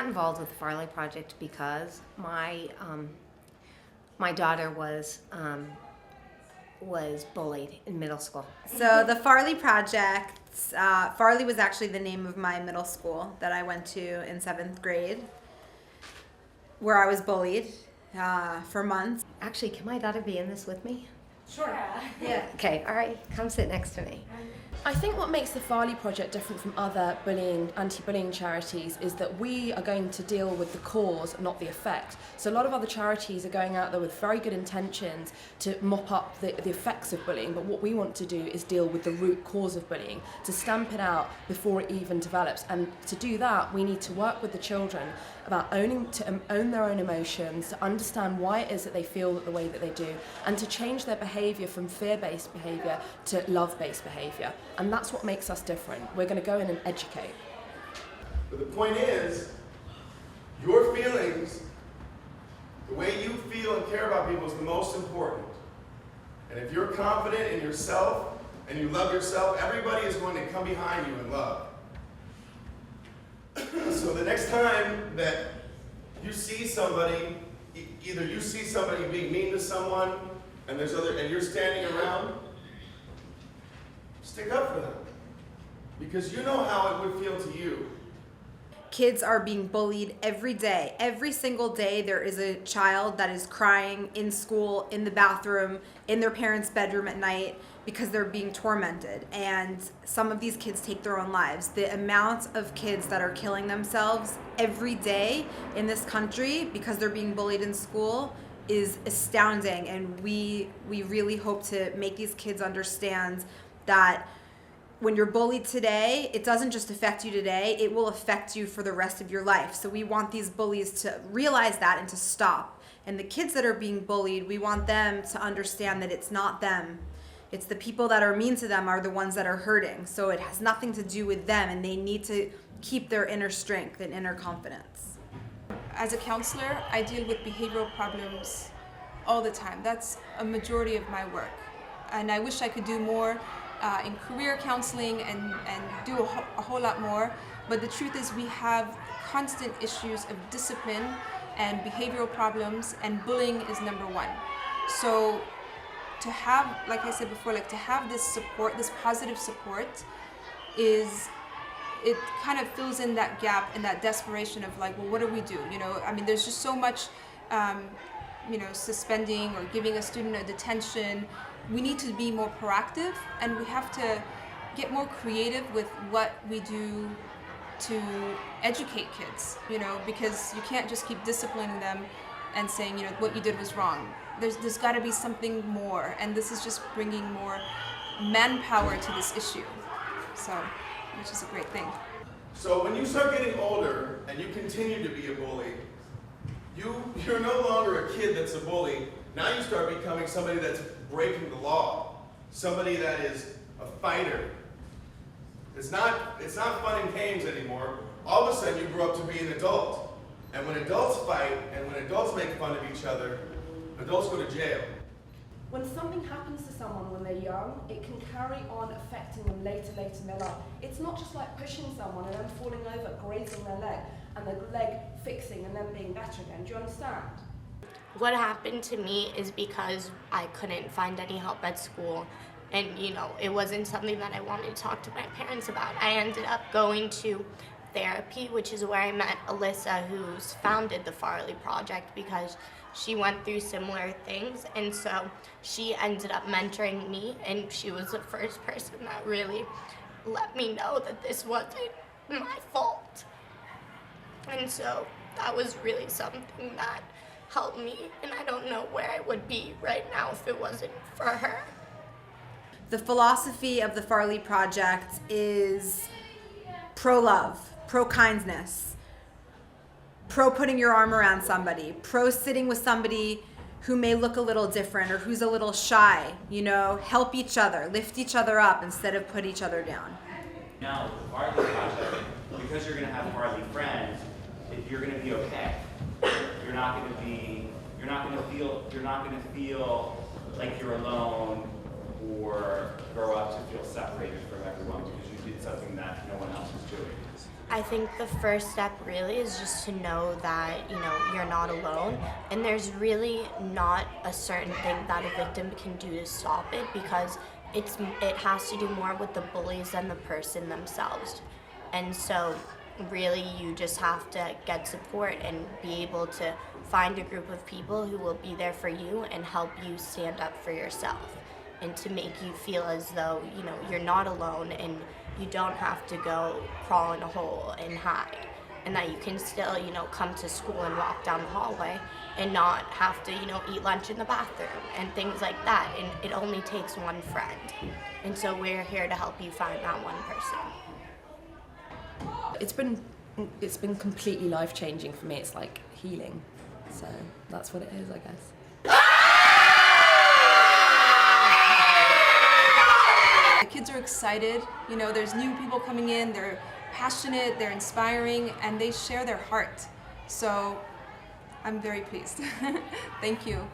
got involved with the Farley Project because my daughter was bullied in middle school. So the Farley Project, Farley was actually the name of my middle school that I went to in 7th grade, where I was bullied for months. Actually, can my daughter be in this with me? Sure. Yeah. Okay, all right, come sit next to me. I think what makes the Farley Project different from other anti-bullying charities is that we are going to deal with the cause, not the effect. So a lot of other charities are going out there with very good intentions to mop up the effects of bullying, but what we want to do is deal with the root cause of bullying, to stamp it out before it even develops. And to do that, we need to work with the children about to own their own emotions, to understand why it is that they feel the way that they do, and to change their behaviour from fear-based behaviour to love-based behaviour. And that's what makes us different. We're going to go in and educate. But the point is, your feelings, the way you feel and care about people is the most important. And if you're confident in yourself and you love yourself, everybody is going to come behind you in love. So the next time that you see somebody, either you see somebody being mean to someone and you're standing around, stick up for them, because you know how it would feel to you. Kids are being bullied every day. Every single day there is a child that is crying in school, in the bathroom, in their parents' bedroom at night because they're being tormented. And some of these kids take their own lives. The amount of kids that are killing themselves every day in this country because they're being bullied in school is astounding. And we really hope to make these kids understand that when you're bullied today, it doesn't just affect you today, it will affect you for the rest of your life. So we want these bullies to realize that and to stop. And the kids that are being bullied, we want them to understand that it's not them. It's the people that are mean to them are the ones that are hurting. So it has nothing to do with them, and they need to keep their inner strength and inner confidence. As a counselor, I deal with behavioral problems all the time. That's a majority of my work. And I wish I could do more in career counseling and do a whole lot more. But the truth is we have constant issues of discipline and behavioral problems, and bullying is number one. So to have, like I said before, to have this support, this positive support, it kind of fills in that gap and that desperation of well, what do we do? I mean, there's just so much, suspending or giving a student a detention. We need to be more proactive, and we have to get more creative with what we do to educate kids, because you can't just keep disciplining them and saying, what you did was wrong. There's got to be something more, and this is just bringing more manpower to this issue, which is a great thing. So when you start getting older and you continue to be a bully, you're no longer a kid that's a bully. Now you start becoming somebody that's breaking the law, somebody that is a fighter. It's not fun and games anymore. All of a sudden you grow up to be an adult. And when adults fight and when adults make fun of each other, adults go to jail. When something happens to someone when they're young, it can carry on affecting them later in their life. It's not just like pushing someone and then falling over, grazing their leg, and the leg fixing and then being better again. Do you understand? What happened to me is because I couldn't find any help at school, and it wasn't something that I wanted to talk to my parents about. I ended up going to therapy, which is where I met Alyssa, who's founded the Farley Project, because she went through similar things, and so she ended up mentoring me, and she was the first person that really let me know that this wasn't my fault. And so that was really something that helped me, and I don't know where I would be right now if it wasn't for her. The philosophy of the Farley Project is pro-love, pro-kindness, pro-putting your arm around somebody, pro-sitting with somebody who may look a little different or who's a little shy, help each other, lift each other up instead of put each other down. Now, the Farley Project, because you're going to have Farley friends, you're going to be okay. You're not going to feel like you're alone or grow up to feel separated from everyone because you did something that no one else is doing. I think the first step really is just to know that, you're not alone, and there's really not a certain thing that a victim can do to stop it, because it has to do more with the bullies than the person themselves. And so really you just have to get support and be able to find a group of people who will be there for you and help you stand up for yourself, and to make you feel as though you're not alone, and you don't have to go crawl in a hole and hide, and that you can still come to school and walk down the hallway and not have to eat lunch in the bathroom and things like that. And it only takes one friend, and so we're here to help you find that one person. It's been completely life-changing for me. It's like healing, so that's what it is, I guess. The kids are excited, there's new people coming in, they're passionate, they're inspiring, and they share their heart. So I'm very pleased. Thank you.